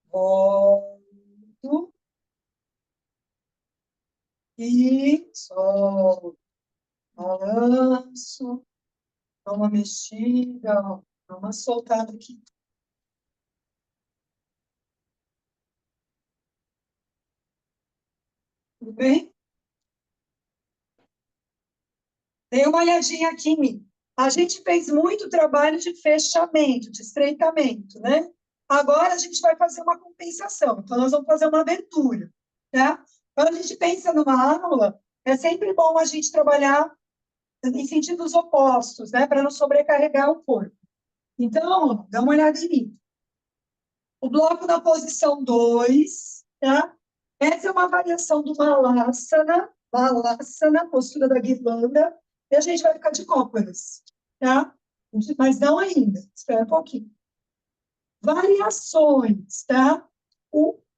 Volto. E solto. Balanço. Dá uma mexida, ó. Dá uma soltada aqui. Tudo bem? Dê uma olhadinha aqui em mim. A gente fez muito trabalho de fechamento, de estreitamento, né? Agora a gente vai fazer uma compensação. Então, nós vamos fazer uma abertura, tá? Quando a gente pensa numa aula, é sempre bom a gente trabalhar em sentidos opostos, né? Para não sobrecarregar o corpo. Então, ó, dá uma olhada em mim. O bloco na posição 2, tá? Essa é uma variação do Balasana, postura da guirlanda, e a gente vai ficar de cócoras, tá? Mas não ainda, espera um pouquinho. Variações, tá?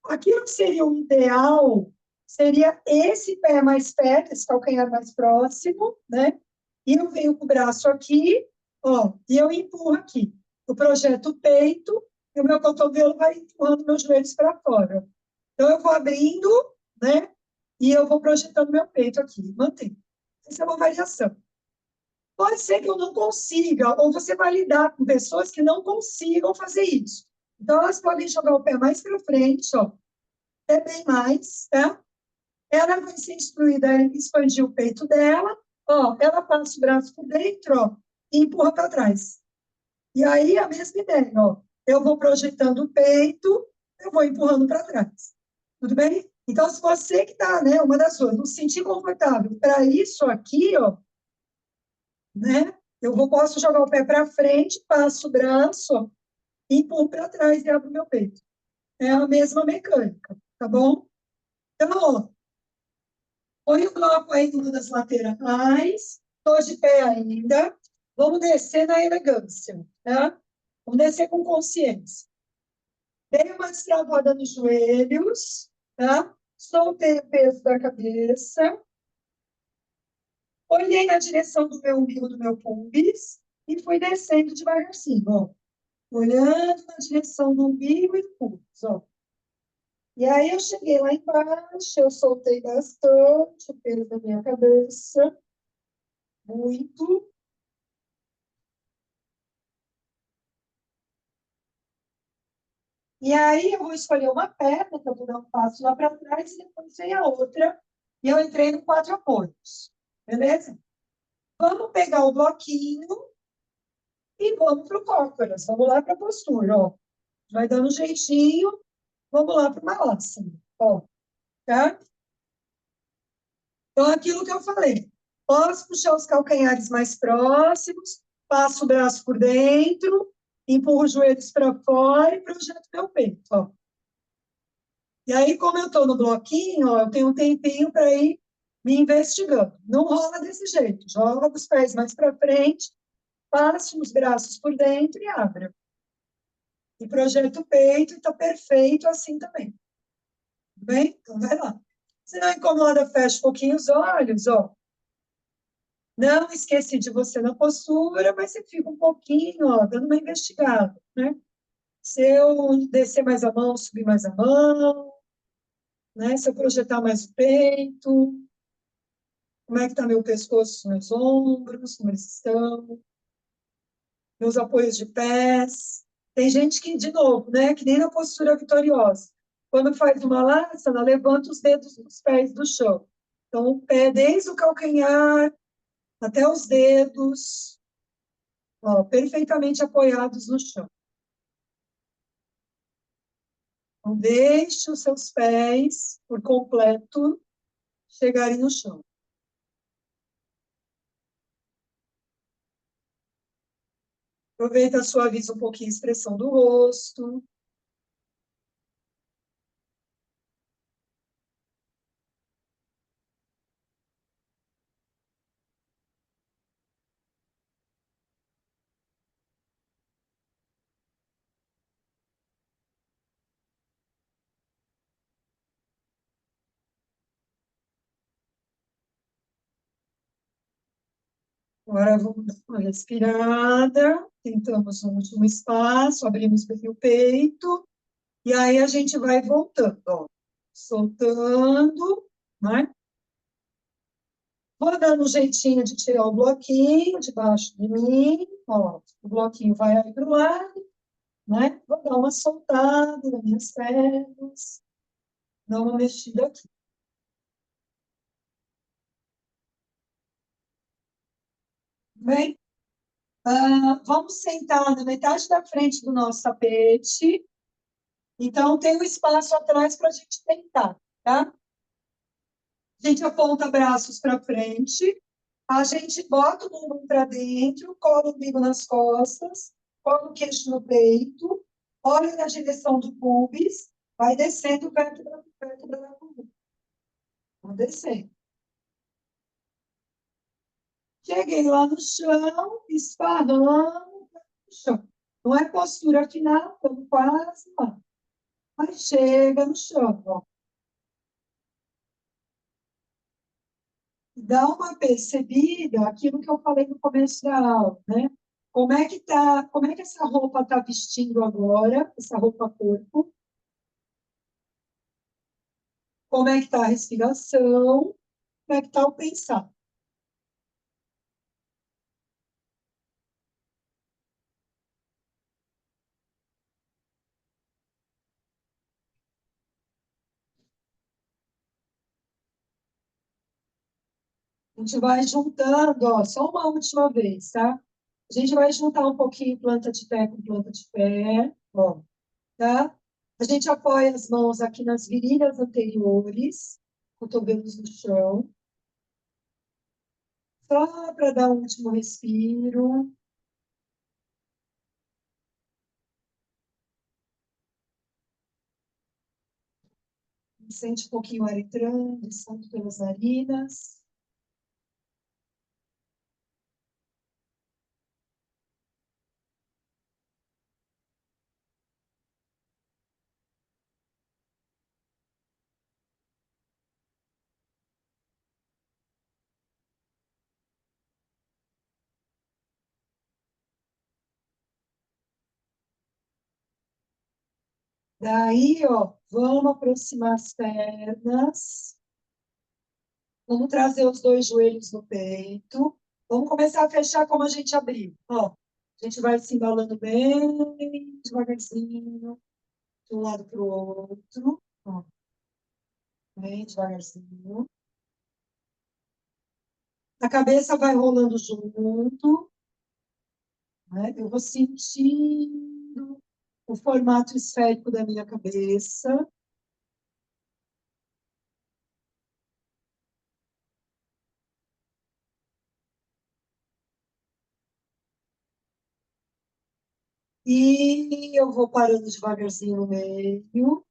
Aquilo que seria o ideal seria esse pé mais perto, esse calcanhar mais próximo, né? E eu venho com o braço aqui, ó, e eu empurro aqui. Eu projeto o peito e o meu cotovelo vai empurrando meus joelhos para fora. Então, eu vou abrindo, né? E eu vou projetando meu peito aqui. Mantém. Essa é uma variação. Pode ser que eu não consiga, ou você vai lidar com pessoas que não consigam fazer isso. Então, elas podem jogar o pé mais para frente, ó. Até bem mais, tá? Ela vai ser instruída a expandir o peito dela, ó. Ela passa o braço por dentro, ó, e empurra para trás. E aí, a mesma ideia, ó. Eu vou projetando o peito, eu vou empurrando para trás. Tudo bem? Então, se você que está, né, uma das duas, não se sentir confortável para isso aqui, ó, né, posso jogar o pé para frente, passo o braço, ó, empurro para trás e abro meu peito. É a mesma mecânica, tá bom? Então, ó, põe o bloco aí em uma das laterais, estou de pé ainda, vamos descer na elegância, tá? Vamos descer com consciência. Dei uma destravada nos joelhos, tá? Soltei o peso da cabeça. Olhei na direção do meu umbigo, do meu pubis, e fui descendo devagarzinho, ó. Olhando na direção do umbigo e do pubis, ó. E aí eu cheguei lá embaixo, eu soltei bastante o peso da minha cabeça, muito. E aí eu vou escolher uma perna, que eu vou dar um passo lá para trás, e depois vem a outra. E eu entrei no quatro apoios. Beleza? Vamos pegar o bloquinho e vamos para o cócoras. Vamos lá para a postura, ó. Vai dando um jeitinho. Vamos lá para o malássana, ó. Tá? Então, aquilo que eu falei. Posso puxar os calcanhares mais próximos, passo o braço por dentro, empurro os joelhos para fora e projeto meu peito, ó. E aí, como eu estou no bloquinho, ó, eu tenho um tempinho para ir me investigando. Não rola desse jeito. Joga os pés mais para frente, passe os braços por dentro e abra. E projeta o peito e está perfeito assim também. Tudo bem? Então, vai lá. Se não incomoda, fecha um pouquinho os olhos, ó. Não esqueci de você na postura, mas você fica um pouquinho, ó, dando uma investigada, né? Se eu descer mais a mão, subir mais a mão, né? Se eu projetar mais o peito, como é que está meu pescoço, meus ombros, como eles estão, meus apoios de pés. Tem gente que, de novo, né? Que nem na postura vitoriosa. Quando faz uma laçana, levanta os dedos dos pés do chão. Então, o pé desde o calcanhar até os dedos, ó, perfeitamente apoiados no chão. Então, deixe os seus pés por completo chegarem no chão. Aproveita, suaviza um pouquinho a expressão do rosto. Agora vamos dar uma respirada. Tentamos um último espaço, abrimos bem o peito. E aí a gente vai voltando, ó. Soltando, né? Vou dando um jeitinho de tirar o bloquinho debaixo de mim, ó. O bloquinho vai aí para o lado, né? Vou dar uma soltada nas minhas pernas, dar uma mexida aqui. Bem, vamos sentar na metade da frente do nosso tapete. Então, tem um espaço atrás para a gente tentar, tá? A gente aponta braços para frente, a gente bota o bumbum para dentro, cola o umbigo nas costas, cola o queixo no peito, olha na direção do pubis, vai descendo perto da coluna. Vai descendo. Cheguei lá no chão, esparrando no chão. Não é postura final, estamos quase lá. Mas chega no chão, ó. Dá uma percebida, aquilo que eu falei no começo da aula, né? Como é que tá, como é que essa roupa está vestindo agora, essa roupa corpo? Como é que está a respiração? Como é que está o pensar? A gente vai juntando, ó, só uma última vez, tá? A gente vai juntar um pouquinho planta de pé com planta de pé, ó, tá? A gente apoia as mãos aqui nas virilhas anteriores, cotovelos no chão, só para dar um último respiro. Sente um pouquinho o ar entrando, saindo pelas narinas. Daí, ó, vamos aproximar as pernas. Vamos trazer os dois joelhos no peito. Vamos começar a fechar como a gente abriu. Ó, a gente vai se embalando bem devagarzinho, de um lado para o outro. Ó, bem devagarzinho. A cabeça vai rolando junto, né? Eu vou sentindo o formato esférico da minha cabeça. E eu vou parando devagarzinho no meio.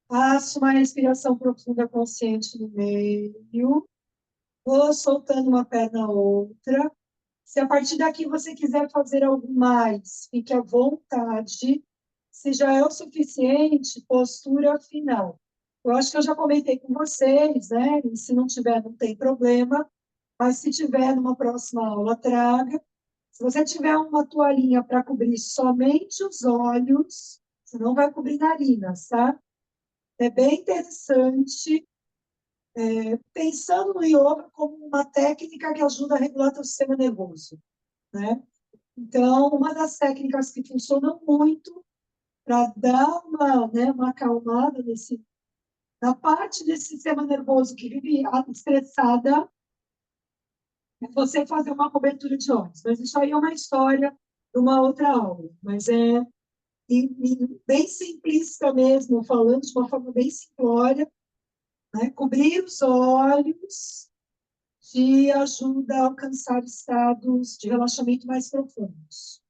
Faço uma respiração profunda consciente no meio. Vou soltando uma perna a outra. Se a partir daqui você quiser fazer algo mais, fique à vontade. Se já é o suficiente, postura final. Eu acho que eu já comentei com vocês, né? E se não tiver, não tem problema. Mas se tiver numa próxima aula, traga. Se você tiver uma toalhinha para cobrir somente os olhos, você não vai cobrir narinas, tá? É bem interessante, pensando no yoga como uma técnica que ajuda a regular o sistema nervoso, né? Então, uma das técnicas que funcionam muito para dar uma acalmada na parte desse sistema nervoso que vive estressada, é você fazer uma cobertura de olhos. Mas isso aí é uma história de uma outra aula. Mas bem simplista mesmo, falando de uma forma bem simplória, né? Cobrir os olhos te ajuda a alcançar estados de relaxamento mais profundos.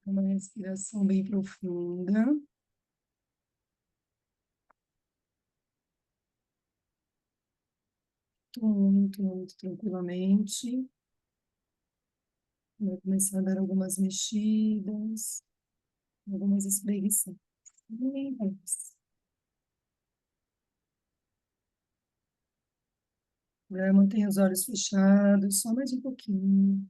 Uma respiração bem profunda. Muito, muito tranquilamente. Vai começar a dar algumas mexidas, algumas espreguiçadas. Bem leves. Agora mantenha os olhos fechados, só mais um pouquinho.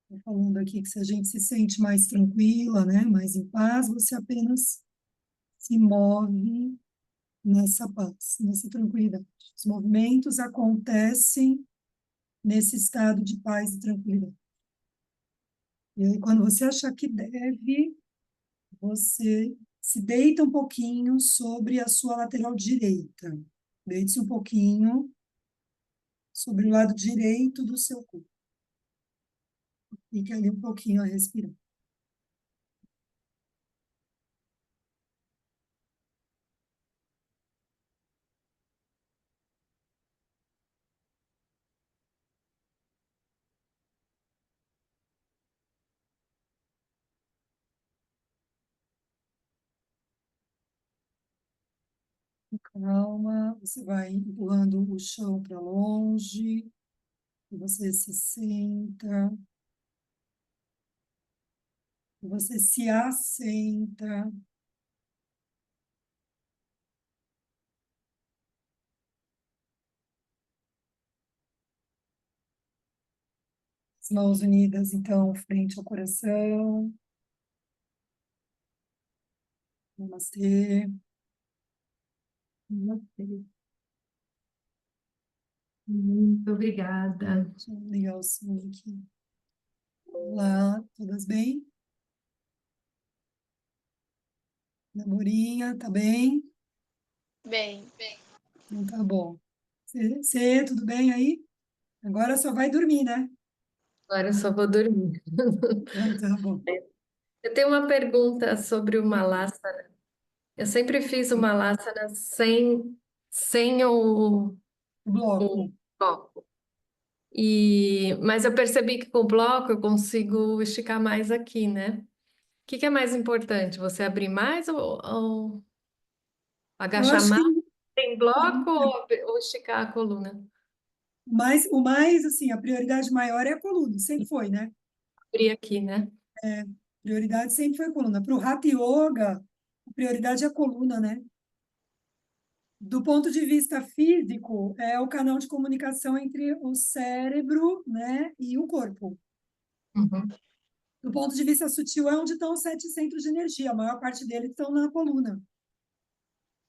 Tô falando aqui que se a gente se sente mais tranquila, né, mais em paz, você apenas se move nessa paz, nessa tranquilidade. Os movimentos acontecem nesse estado de paz e tranquilidade. E aí, quando você achar que deve, você se deita um pouquinho sobre a sua lateral direita. Deite-se um pouquinho sobre o lado direito do seu corpo. Fique ali um pouquinho a respirar. Calma, você vai empurrando o chão para longe, e você se senta, e você se assenta. As mãos unidas, então, frente ao coração. Namastê. Namastê. Muito obrigada. Deixa eu ligar o som aqui. Olá, todas bem? Namorinha, tá bem? Bem. Então tá bom. Você, tudo bem aí? Agora só vai dormir, né? Agora eu só vou dormir. Então tá bom. Eu tenho uma pergunta sobre o Malasana. Eu sempre fiz o Malasana sem O o bloco. bloco. Mas eu percebi que com o bloco eu consigo esticar mais aqui, né? O que é mais importante? Você abrir mais ou Eu agachar acho mais que em bloco ou esticar a coluna? o mais, assim, a prioridade maior é a coluna, sempre foi, né? Abrir aqui, né? Prioridade sempre foi a coluna. Para o Hatha Yoga, a prioridade é a coluna, né? Do ponto de vista físico, é o canal de comunicação entre o cérebro, né, e o corpo. Uhum. Do ponto de vista sutil, é onde estão os 7 centros de energia. A maior parte deles estão na coluna.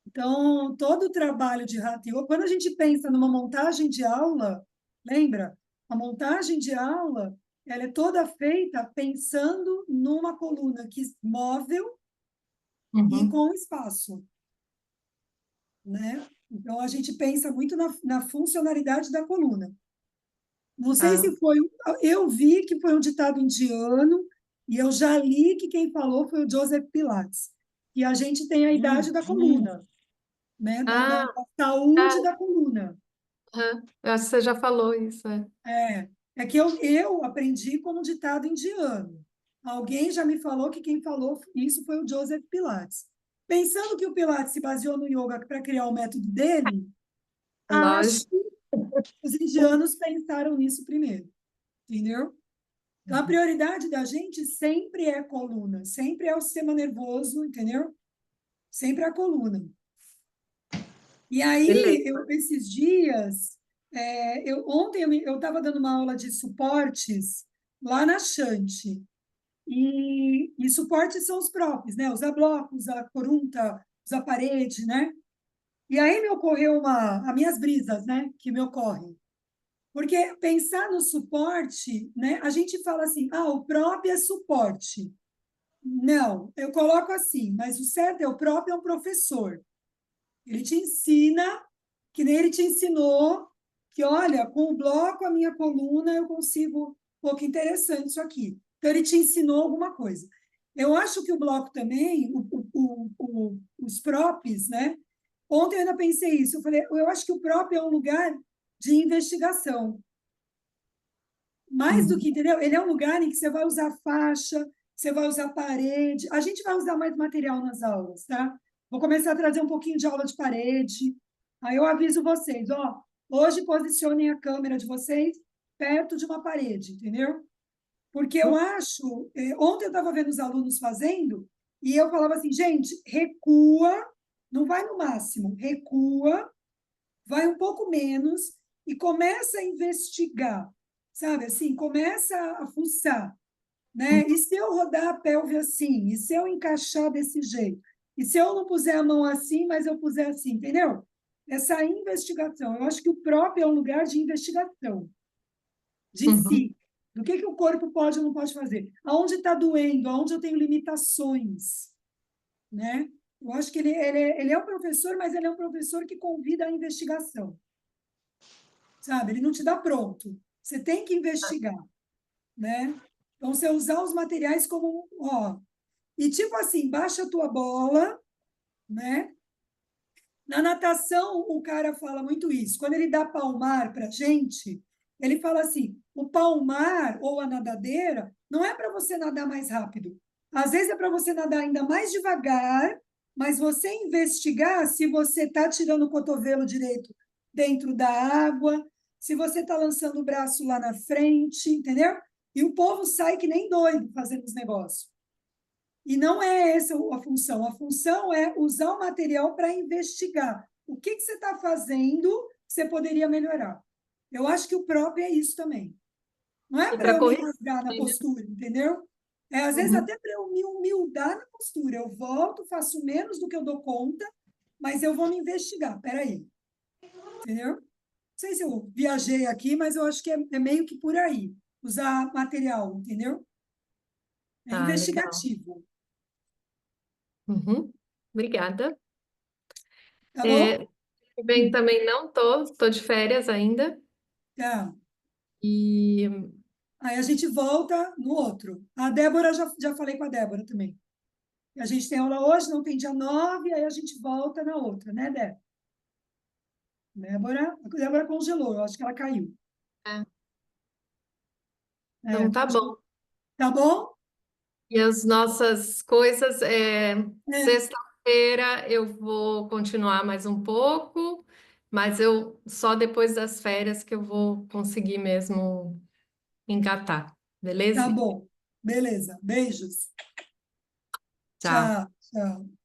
Então, todo o trabalho de Hatha Yoga, quando a gente pensa numa montagem de aula, lembra? A montagem de aula, ela é toda feita pensando numa coluna que móvel e Uhum. com espaço, né? Então, a gente pensa muito na funcionalidade da coluna. Não sei Tá. se foi. Eu vi que foi um ditado indiano, e eu já li que quem falou foi o Joseph Pilates. E a gente tem a idade da coluna, né? Da Ah, saúde ah, da coluna. aham. Eu acho que você já falou isso, é. É que eu aprendi como ditado indiano. Alguém já me falou que quem falou isso foi o Joseph Pilates. Pensando que o Pilates se baseou no yoga para criar o método dele, acho Lógico. que os indianos pensaram nisso primeiro, entendeu? Então, a prioridade da gente sempre é a coluna, sempre é o sistema nervoso, entendeu? Sempre é a coluna. E aí, Beleza. esses dias, ontem eu estava dando uma aula de suportes lá na Shanti. E suportes são os próprios, né? Usar blocos, usar corunta, usar parede, né? E aí me ocorreu as minhas brisas, né? Que me ocorrem. Porque pensar no suporte, né? A gente fala assim, o próprio é suporte. Não, eu coloco assim, mas o certo é o próprio é um professor. Ele te ensina, que nem ele te ensinou, que olha, com o bloco, a minha coluna, eu consigo. Pô, que interessante isso aqui. Então, ele te ensinou alguma coisa. Eu acho que o bloco também, os props, né? Ontem eu ainda pensei isso. Eu falei, eu acho que o próprio é um lugar de investigação. Mais do que, entendeu? Ele é um lugar em que você vai usar faixa, você vai usar parede. A gente vai usar mais material nas aulas, tá? Vou começar a trazer um pouquinho de aula de parede. Aí eu aviso vocês, ó, hoje posicionem a câmera de vocês perto de uma parede, entendeu? Porque eu acho, ontem eu estava vendo os alunos fazendo, e eu falava assim, gente, recua, não vai no máximo, recua, vai um pouco menos e começa a investigar, sabe? Assim, começa a fuçar, né? E se eu rodar a pelve assim? E se eu encaixar desse jeito? E se eu não puser a mão assim, mas eu puser assim, entendeu? Essa investigação. Eu acho que o próprio é um lugar de investigação de si. Do que o corpo pode ou não pode fazer? Aonde está doendo? Aonde eu tenho limitações? Né? Eu acho que ele é um professor, mas ele é um professor que convida à investigação. Sabe? Ele não te dá pronto. Você tem que investigar. Né? Então, você usar os materiais como... Ó, e tipo assim, baixa a tua bola, né? Na natação, o cara fala muito isso. Quando ele dá palmar para a gente, ele fala assim: o palmar ou a nadadeira não é para você nadar mais rápido. Às vezes é para você nadar ainda mais devagar, mas você investigar se você está tirando o cotovelo direito dentro da água, se você está lançando o braço lá na frente, entendeu? E o povo sai que nem doido fazendo os negócios. E não é essa a função. A função é usar o material para investigar. O que você está fazendo que você poderia melhorar? Eu acho que o próprio é isso também. Não é E para para eu me corrigir, rasgar na né? postura, entendeu? É, às vezes até para eu me humildar na postura. Eu volto, faço menos do que eu dou conta, mas eu vou me investigar. Peraí. Entendeu? Não sei se eu viajei aqui, mas eu acho que é meio que por aí. Usar material, entendeu? É Tá, legal. investigativo. Obrigada. Tá bom? Bem, também não tô de férias ainda. Tá. E Aí a gente volta no outro. A Débora, já falei com a Débora também. A gente tem aula hoje, não tem dia 9, aí a gente volta na outra, né, Débora? A Débora congelou, eu acho que ela caiu. é, É, então tá bom. tá bom? E as nossas coisas, É, sexta-feira eu vou continuar mais um pouco, mas eu só depois das férias que eu vou conseguir mesmo engatar, tá beleza? bom. Beleza. Beijos. Tchau. Tchau, tchau.